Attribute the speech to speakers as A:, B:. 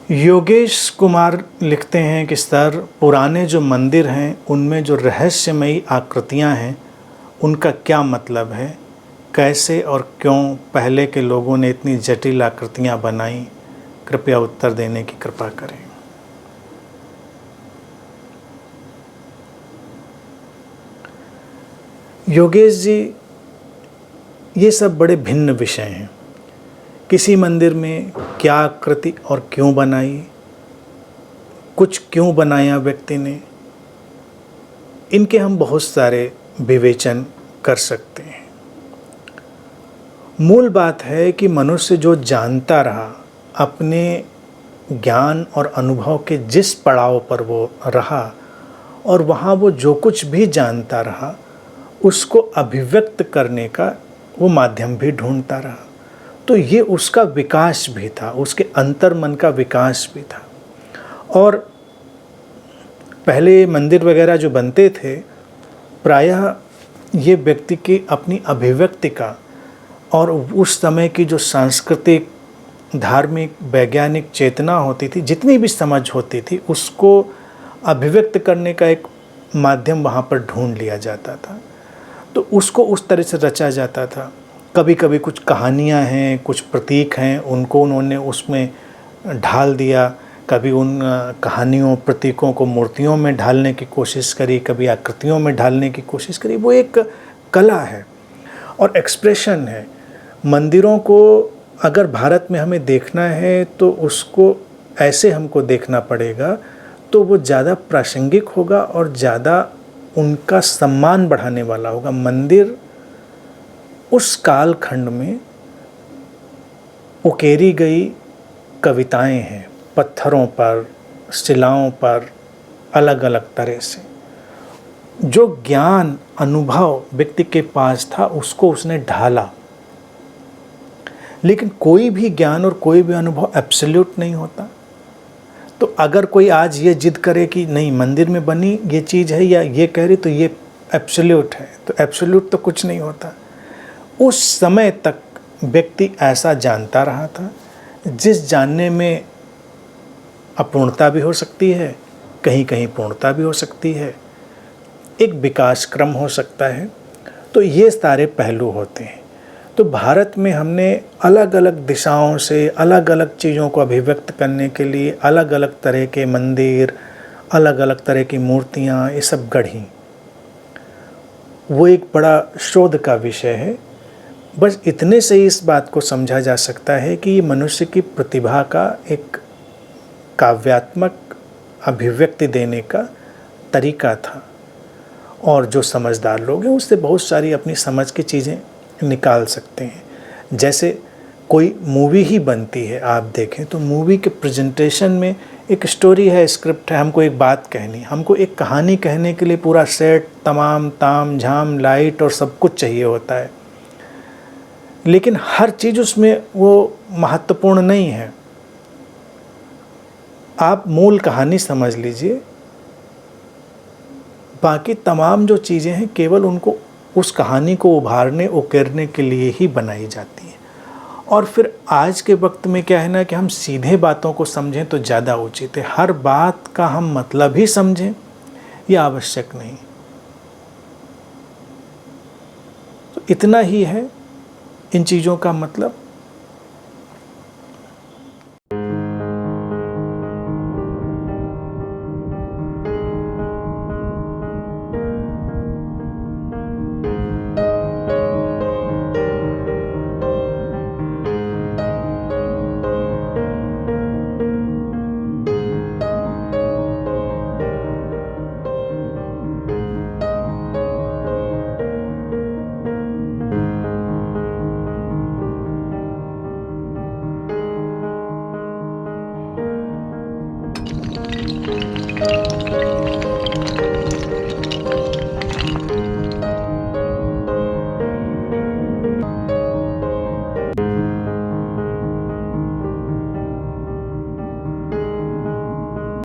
A: योगेश कुमार लिखते हैं कि सर, पुराने जो मंदिर हैं उनमें जो रहस्यमयी आकृतियां हैं उनका क्या मतलब है? कैसे और क्यों पहले के लोगों ने इतनी जटिल आकृतियां बनाई? कृपया उत्तर देने की कृपा करें। योगेश जी, ये सब बड़े भिन्न विषय हैं। किसी मंदिर में क्या आकृति और क्यों बनाई, कुछ क्यों बनाया व्यक्ति ने, इनके हम बहुत सारे विवेचन कर सकते हैं। मूल बात है कि मनुष्य जो जानता रहा, अपने ज्ञान और अनुभव के जिस पड़ाव पर वो रहा और वहाँ वो जो कुछ भी जानता रहा उसको अभिव्यक्त करने का वो माध्यम भी ढूंढता रहा। तो ये उसका विकास भी था, उसके अंतर्मन का विकास भी था। और पहले मंदिर वगैरह जो बनते थे, प्रायः ये व्यक्ति की अपनी अभिव्यक्ति का और उस समय की जो सांस्कृतिक, धार्मिक, वैज्ञानिक चेतना होती थी, जितनी भी समझ होती थी, उसको अभिव्यक्त करने का एक माध्यम वहाँ पर ढूंढ लिया जाता था। तो उसको उस तरह से रचा जाता था। कभी कभी कुछ कहानियाँ हैं, कुछ प्रतीक हैं, उनको उन्होंने उसमें ढाल दिया। कभी उन कहानियों, प्रतीकों को मूर्तियों में ढालने की कोशिश करी, कभी आकृतियों में ढालने की कोशिश करी। वो एक कला है और एक्सप्रेशन है। मंदिरों को अगर भारत में हमें देखना है तो उसको ऐसे हमको देखना पड़ेगा, तो वो ज़्यादा प्रासंगिक होगा और ज़्यादा उनका सम्मान बढ़ाने वाला होगा। मंदिर उस कालखंड में उकेरी गई कविताएं हैं, पत्थरों पर, शिलाओं पर, अलग अलग तरह से। जो ज्ञान, अनुभव व्यक्ति के पास था उसको उसने ढाला। लेकिन कोई भी ज्ञान और कोई भी अनुभव एब्सोल्यूट नहीं होता। तो अगर कोई आज ये जिद करे कि नहीं, मंदिर में बनी ये चीज़ है या ये कह रही तो ये एब्सोल्यूट है, तो एब्सोल्यूट तो कुछ नहीं होता। उस समय तक व्यक्ति ऐसा जानता रहा था, जिस जानने में अपूर्णता भी हो सकती है, कहीं कहीं पूर्णता भी हो सकती है, एक विकास क्रम हो सकता है। तो ये सारे पहलू होते हैं। तो भारत में हमने अलग अलग दिशाओं से अलग अलग चीज़ों को अभिव्यक्त करने के लिए अलग अलग तरह के मंदिर, अलग अलग तरह की मूर्तियाँ, ये सब गढ़ी। वो एक बड़ा शोध का विषय है। बस इतने से इस बात को समझा जा सकता है कि ये मनुष्य की प्रतिभा का एक काव्यात्मक अभिव्यक्ति देने का तरीका था। और जो समझदार लोग हैं उससे बहुत सारी अपनी समझ की चीज़ें निकाल सकते हैं। जैसे कोई मूवी ही बनती है, आप देखें तो मूवी के प्रेजेंटेशन में एक स्टोरी है, स्क्रिप्ट है, हमको एक बात कहनी, हमको एक कहानी कहने के लिए पूरा सेट, तमाम ताम झाम, लाइट और सब कुछ चाहिए होता है। लेकिन हर चीज़ उसमें वो महत्वपूर्ण नहीं है। आप मूल कहानी समझ लीजिए, बाकी तमाम जो चीज़ें हैं केवल उनको उस कहानी को उभारने, उकेरने के लिए ही बनाई जाती हैं। और फिर आज के वक्त में क्या है ना कि हम सीधे बातों को समझें तो ज़्यादा उचित है। हर बात का हम मतलब ही समझें यह आवश्यक नहीं। तो इतना ही है इन चीज़ों का मतलब।